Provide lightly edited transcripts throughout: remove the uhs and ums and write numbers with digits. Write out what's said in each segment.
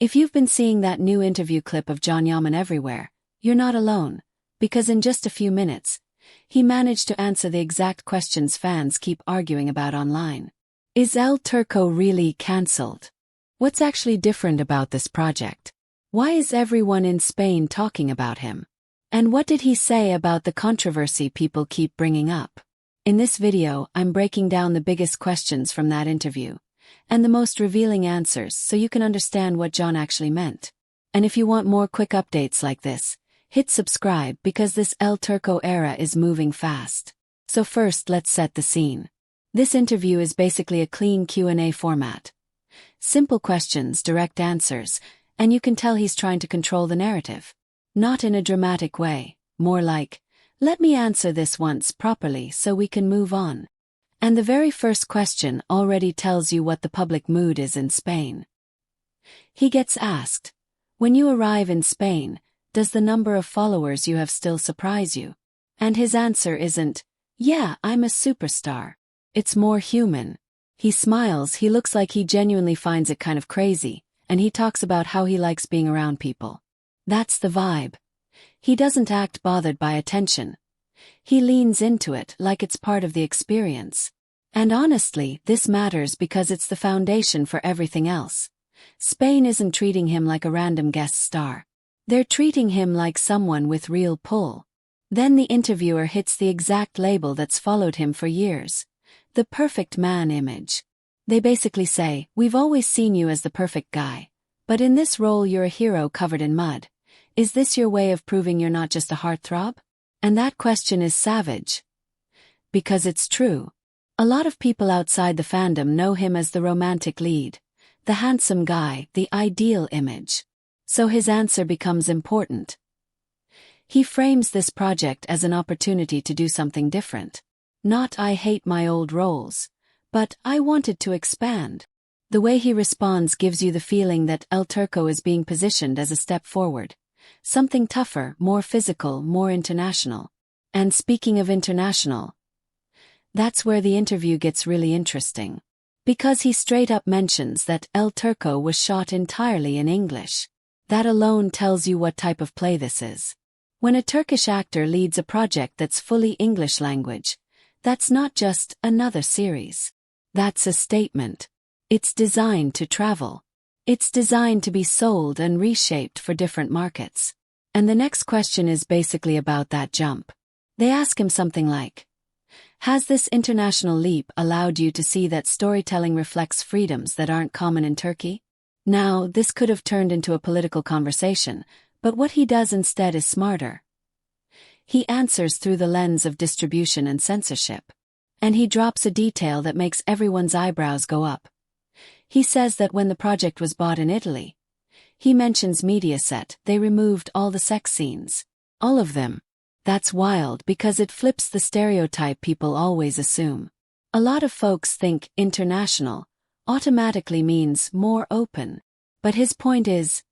If you've been seeing that new interview clip of Can Yaman everywhere, you're not alone, because in just a few minutes, he managed to answer the exact questions fans keep arguing about online. Is El Turco really cancelled? What's actually different about this project? Why is everyone in Spain talking about him? And what did he say about the controversy people keep bringing up? In this video, I'm breaking down the biggest questions from that interview, and the most revealing answers so you can understand what Can actually meant. And if you want more quick updates like this, hit subscribe because this El Turco era is moving fast. So first, let's set the scene. This interview is basically a clean Q&A format. Simple questions, direct answers, and you can tell he's trying to control the narrative. Not in a dramatic way, more like, let me answer this once properly so we can move on. And the very first question already tells you what the public mood is in Spain. He gets asked, when you arrive in Spain, does the number of followers you have still surprise you? And his answer isn't, yeah, I'm a superstar. It's more human. He smiles, he looks like he genuinely finds it kind of crazy, and he talks about how he likes being around people. That's the vibe. He doesn't act bothered by attention. He leans into it like it's part of the experience. And honestly, this matters because it's the foundation for everything else. Spain isn't treating him like a random guest star. They're treating him like someone with real pull. Then the interviewer hits the exact label that's followed him for years. The perfect man image. They basically say, we've always seen you as the perfect guy. But in this role you're a hero covered in mud. Is this your way of proving you're not just a heartthrob? And that question is savage. Because it's true. A lot of people outside the fandom know him as the romantic lead, the handsome guy, the ideal image. So his answer becomes important. He frames this project as an opportunity to do something different. Not I hate my old roles, but I wanted to expand. The way he responds gives you the feeling that El Turco is being positioned as a step forward. Something tougher, more physical, more international. And speaking of international, that's where the interview gets really interesting. Because he straight up mentions that El Turco was shot entirely in English. That alone tells you what type of play this is. When a Turkish actor leads a project that's fully English language, that's not just another series. That's a statement. It's designed to travel. It's designed to be sold and reshaped for different markets. And the next question is basically about that jump. They ask him something like, has this international leap allowed you to see that storytelling reflects freedoms that aren't common in Turkey? Now, this could have turned into a political conversation, but what he does instead is smarter. He answers through the lens of distribution and censorship. And he drops a detail that makes everyone's eyebrows go up. He says that when the project was bought in Italy, he mentions Mediaset, they removed all the sex scenes. All of them. That's wild because it flips the stereotype people always assume. A lot of folks think international automatically means more open. But his point is,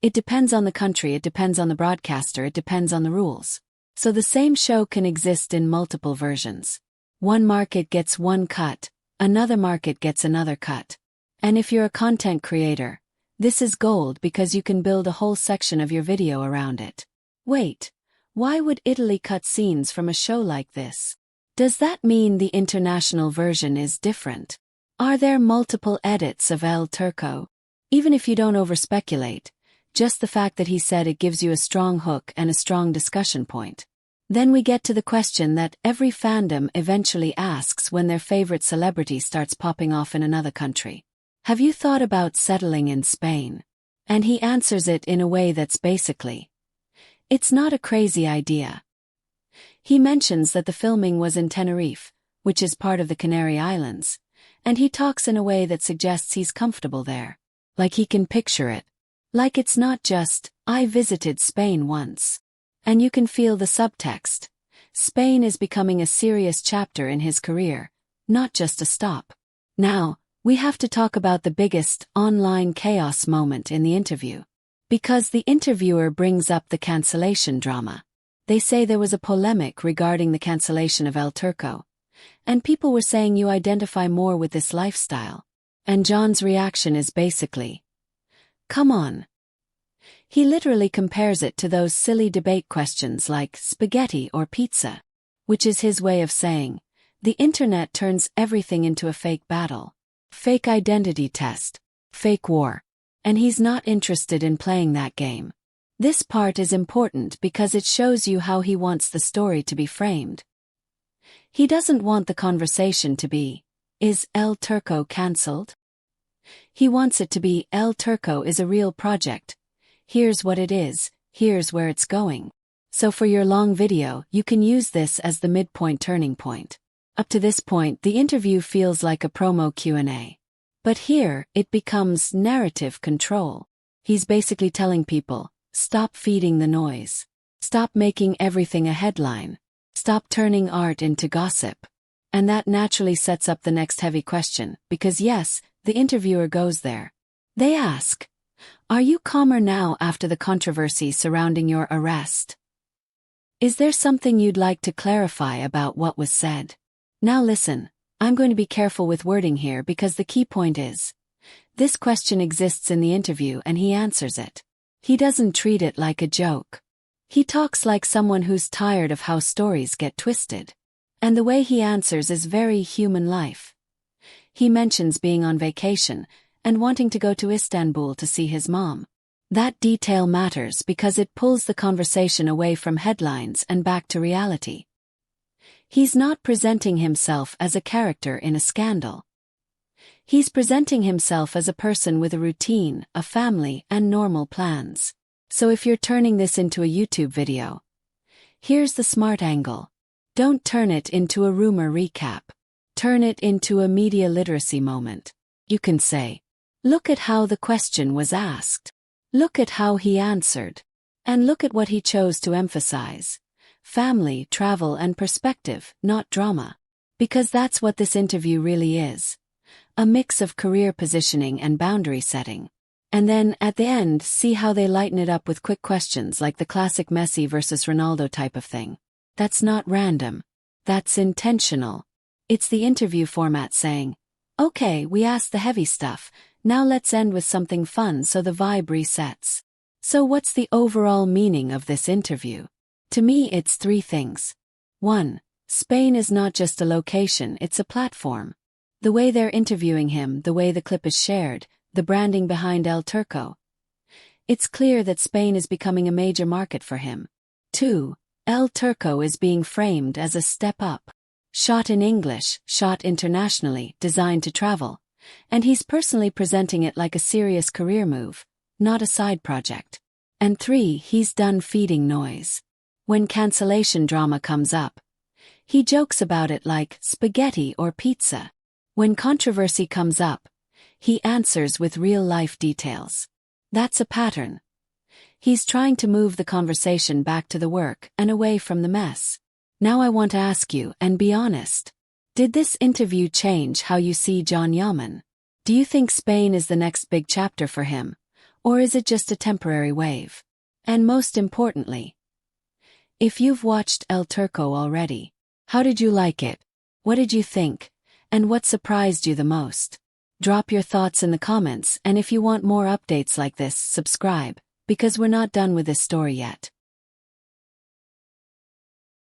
it depends on the country, it depends on the broadcaster, it depends on the rules. So the same show can exist in multiple versions. One market gets one cut, another market gets another cut. And if you're a content creator, this is gold because you can build a whole section of your video around it. Wait, why would Italy cut scenes from a show like this? Does that mean the international version is different? Are there multiple edits of El Turco? Even if you don't over-speculate, just the fact that he said it gives you a strong hook and a strong discussion point. Then we get to the question that every fandom eventually asks when their favorite celebrity starts popping off in another country. Have you thought about settling in Spain? And he answers it in a way that's basically, it's not a crazy idea. He mentions that the filming was in Tenerife, which is part of the Canary Islands, and he talks in a way that suggests he's comfortable there. Like he can picture it. Like it's not just, I visited Spain once. And you can feel the subtext. Spain is becoming a serious chapter in his career, not just a stop. Now, we have to talk about the biggest online chaos moment in the interview. Because the interviewer brings up the cancellation drama. They say there was a polemic regarding the cancellation of El Turco. And people were saying you identify more with this lifestyle. And Can's reaction is basically, Come on. He literally compares it to those silly debate questions like spaghetti or pizza, which is his way of saying, the internet turns everything into a fake battle, fake identity test, fake war, and he's not interested in playing that game. This part is important because it shows you how he wants the story to be framed. He doesn't want the conversation to be, is El Turco cancelled? He wants it to be, El Turco is a real project. Here's what it is, here's where it's going. So for your long video, you can use this as the midpoint turning point. Up to this point, the interview feels like a promo Q&A. But here, it becomes narrative control. He's basically telling people, stop feeding the noise. Stop making everything a headline. Stop turning art into gossip. And that naturally sets up the next heavy question, because yes, the interviewer goes there. They ask, are you calmer now after the controversy surrounding your arrest? Is there something you'd like to clarify about what was said? Now listen, I'm going to be careful with wording here because the key point is, this question exists in the interview and he answers it. He doesn't treat it like a joke. He talks like someone who's tired of how stories get twisted. And the way he answers is very human life. He mentions being on vacation and wanting to go to Istanbul to see his mom. That detail matters because it pulls the conversation away from headlines and back to reality. He's not presenting himself as a character in a scandal. He's presenting himself as a person with a routine, a family, and normal plans. So if you're turning this into a YouTube video, here's the smart angle. Don't turn it into a rumor recap. Turn it into a media literacy moment. You can say, look at how the question was asked. Look at how he answered. And look at what he chose to emphasize. Family, travel, and perspective, not drama. Because that's what this interview really is. A mix of career positioning and boundary setting. And then, at the end, see how they lighten it up with quick questions like the classic Messi versus Ronaldo type of thing. That's not random. That's intentional. It's the interview format saying, okay, we asked the heavy stuff, now let's end with something fun so the vibe resets. So what's the overall meaning of this interview? To me it's three things. 1. Spain is not just a location, it's a platform. The way they're interviewing him, the way the clip is shared, the branding behind El Turco. It's clear that Spain is becoming a major market for him. 2. El Turco is being framed as a step up. Shot in English, shot internationally, designed to travel. And he's personally presenting it like a serious career move, not a side project. And 3, he's done feeding noise. When cancellation drama comes up, he jokes about it like spaghetti or pizza. When controversy comes up, he answers with real-life details. That's a pattern. He's trying to move the conversation back to the work and away from the mess. Now I want to ask you, and be honest, did this interview change how you see Can Yaman? Do you think Spain is the next big chapter for him, or is it just a temporary wave? And most importantly, if you've watched El Turco already, how did you like it? What did you think? And what surprised you the most? Drop your thoughts in the comments, and if you want more updates like this, subscribe, because we're not done with this story yet.